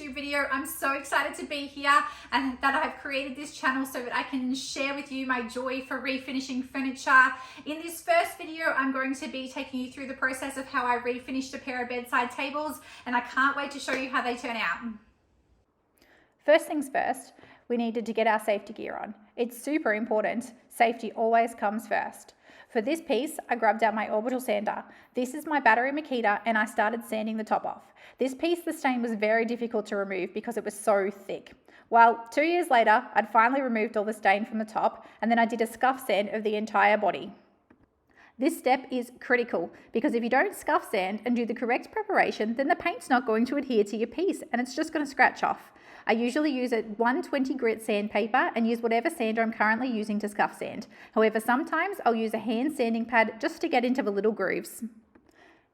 YouTube video. I'm so excited to be here and that I've created this channel so that I can share with you my joy for refinishing furniture. In this first video, I'm going to be taking you through the process of how I refinished a pair of bedside tables, and I can't wait to show you how they turn out. First things first, we needed to get our safety gear on. It's super important. Safety always comes first. For this piece, I grabbed out my orbital sander. This is my battery Makita, and I started sanding the top off. This piece, the stain was very difficult to remove because it was so thick. Well, 2 years later, I'd finally removed all the stain from the top, and then I did a scuff sand of the entire body. This step is critical because if you don't scuff sand and do the correct preparation, then the paint's not going to adhere to your piece and it's just going to scratch off. I usually use a 120 grit sandpaper and use whatever sander I'm currently using to scuff sand. However, sometimes I'll use a hand sanding pad just to get into the little grooves.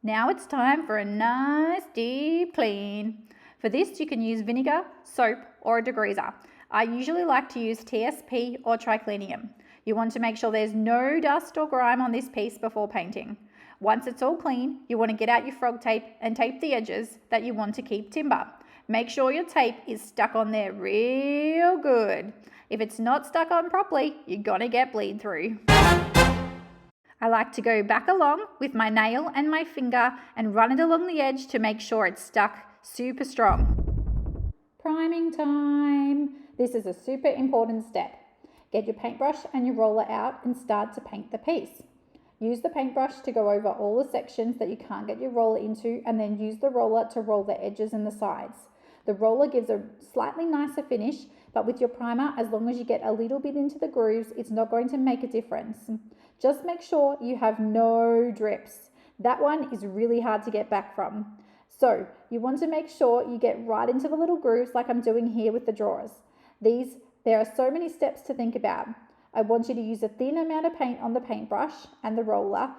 Now it's time for a nice deep clean. For this, you can use vinegar, soap, or a degreaser. I usually like to use TSP or triclinium. You want to make sure there's no dust or grime on this piece before painting. Once it's all clean, you want to get out your frog tape and tape the edges that you want to keep timber. Make sure your tape is stuck on there real good. If it's not stuck on properly, you're gonna get bleed through. I like to go back along with my nail and my finger and run it along the edge to make sure it's stuck super strong. Priming time. This is a super important step. Get your paintbrush and your roller out and start to paint the piece. Use the paintbrush to go over all the sections that you can't get your roller into, and then use the roller to roll the edges and the sides. The roller gives a slightly nicer finish, but with your primer, as long as you get a little bit into the grooves, it's not going to make a difference. Just make sure you have no drips. That one is really hard to get back from. So you want to make sure you get right into the little grooves like I'm doing here with the drawers. There are so many steps to think about. I want you to use a thin amount of paint on the paintbrush and the roller,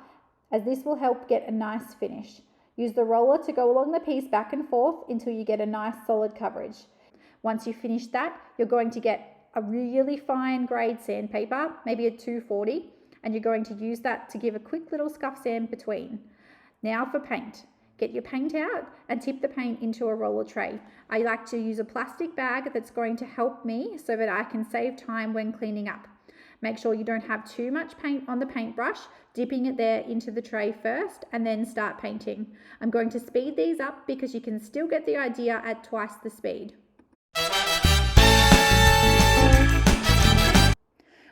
as this will help get a nice finish. Use the roller to go along the piece back and forth until you get a nice solid coverage. Once you finish that, you're going to get a really fine grade sandpaper, maybe a 240, and you're going to use that to give a quick little scuff sand between. Now for paint. Get your paint out and tip the paint into a roller tray. I like to use a plastic bag that's going to help me so that I can save time when cleaning up. Make sure you don't have too much paint on the paintbrush, dipping it there into the tray first and then start painting. I'm going to speed these up because you can still get the idea at twice the speed.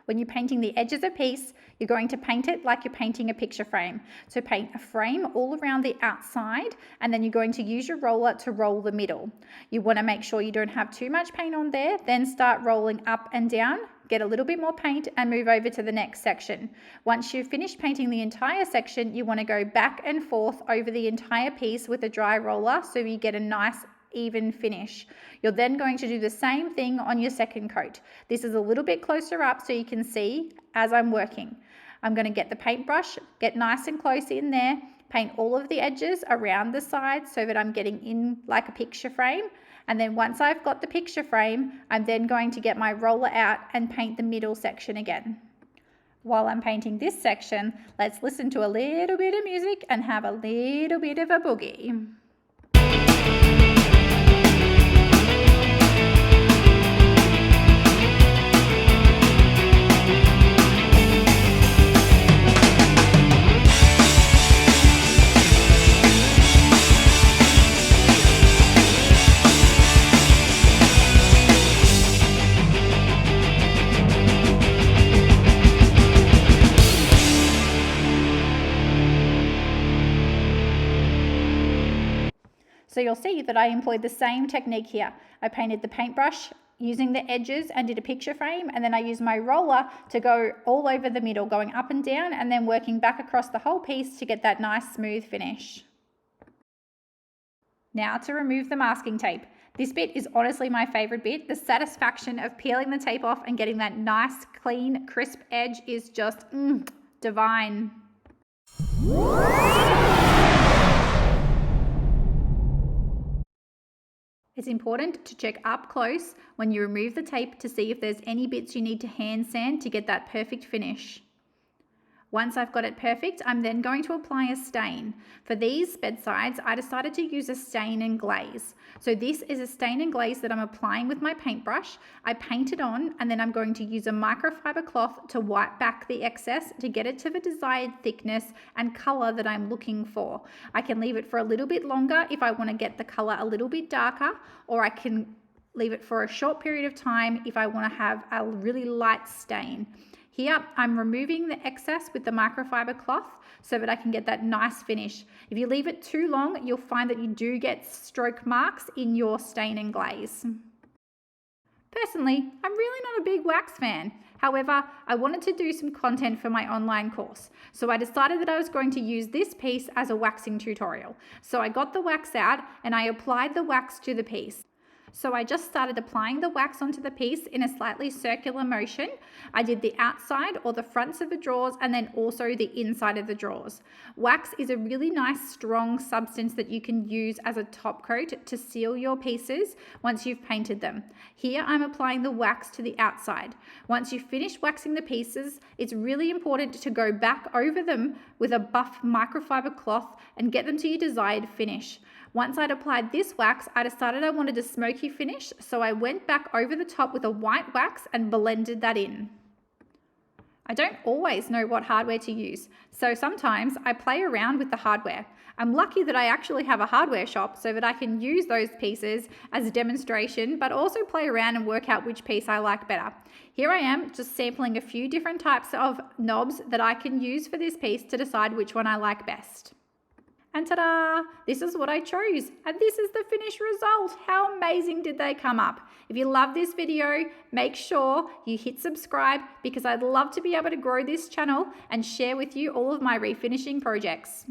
When you're painting the edge of a piece, you're going to paint it like you're painting a picture frame. So paint a frame all around the outside, and then you're going to use your roller to roll the middle. You want to make sure you don't have too much paint on there, then start rolling up and down, get a little bit more paint and move over to the next section. Once you've finished painting the entire section, you want to go back and forth over the entire piece with a dry roller so you get a nice even finish. You're then going to do the same thing on your second coat. This is a little bit closer up so you can see as I'm working. I'm going to get the paintbrush, get nice and close in there, paint all of the edges around the sides so that I'm getting in like a picture frame. And then once I've got the picture frame, I'm then going to get my roller out and paint the middle section again. While I'm painting this section, let's listen to a little bit of music and have a little bit of a boogie. So you'll see that I employed the same technique here. I painted the paintbrush using the edges and did a picture frame, and then I used my roller to go all over the middle, going up and down and then working back across the whole piece to get that nice smooth finish. Now to remove the masking tape. This bit is honestly my favorite bit. The satisfaction of peeling the tape off and getting that nice, clean, crisp edge is just divine. It's important to check up close when you remove the tape to see if there's any bits you need to hand sand to get that perfect finish. Once I've got it perfect, I'm then going to apply a stain. For these bedsides, I decided to use a stain and glaze. So this is a stain and glaze that I'm applying with my paintbrush. I paint it on, and then I'm going to use a microfiber cloth to wipe back the excess to get it to the desired thickness and color that I'm looking for. I can leave it for a little bit longer if I want to get the color a little bit darker, or I can leave it for a short period of time if I want to have a really light stain. Here, I'm removing the excess with the microfiber cloth so that I can get that nice finish. If you leave it too long, you'll find that you do get stroke marks in your stain and glaze. Personally, I'm really not a big wax fan. However, I wanted to do some content for my online course. So I decided that I was going to use this piece as a waxing tutorial. So I got the wax out and I applied the wax to the piece. So I just started applying the wax onto the piece in a slightly circular motion. I did the outside or the fronts of the drawers and then also the inside of the drawers. Wax is a really nice strong substance that you can use as a top coat to seal your pieces once you've painted them. Here I'm applying the wax to the outside. Once you've finished waxing the pieces, it's really important to go back over them with a buff microfiber cloth and get them to your desired finish. Once I'd applied this wax, I decided I wanted a smoky finish, so I went back over the top with a white wax and blended that in. I don't always know what hardware to use, so sometimes I play around with the hardware. I'm lucky that I actually have a hardware shop so that I can use those pieces as a demonstration, but also play around and work out which piece I like better. Here I am, just sampling a few different types of knobs that I can use for this piece to decide which one I like best. And ta-da! This is what I chose, and this is the finished result. How amazing did they come up? If you love this video, make sure you hit subscribe because I'd love to be able to grow this channel and share with you all of my refinishing projects.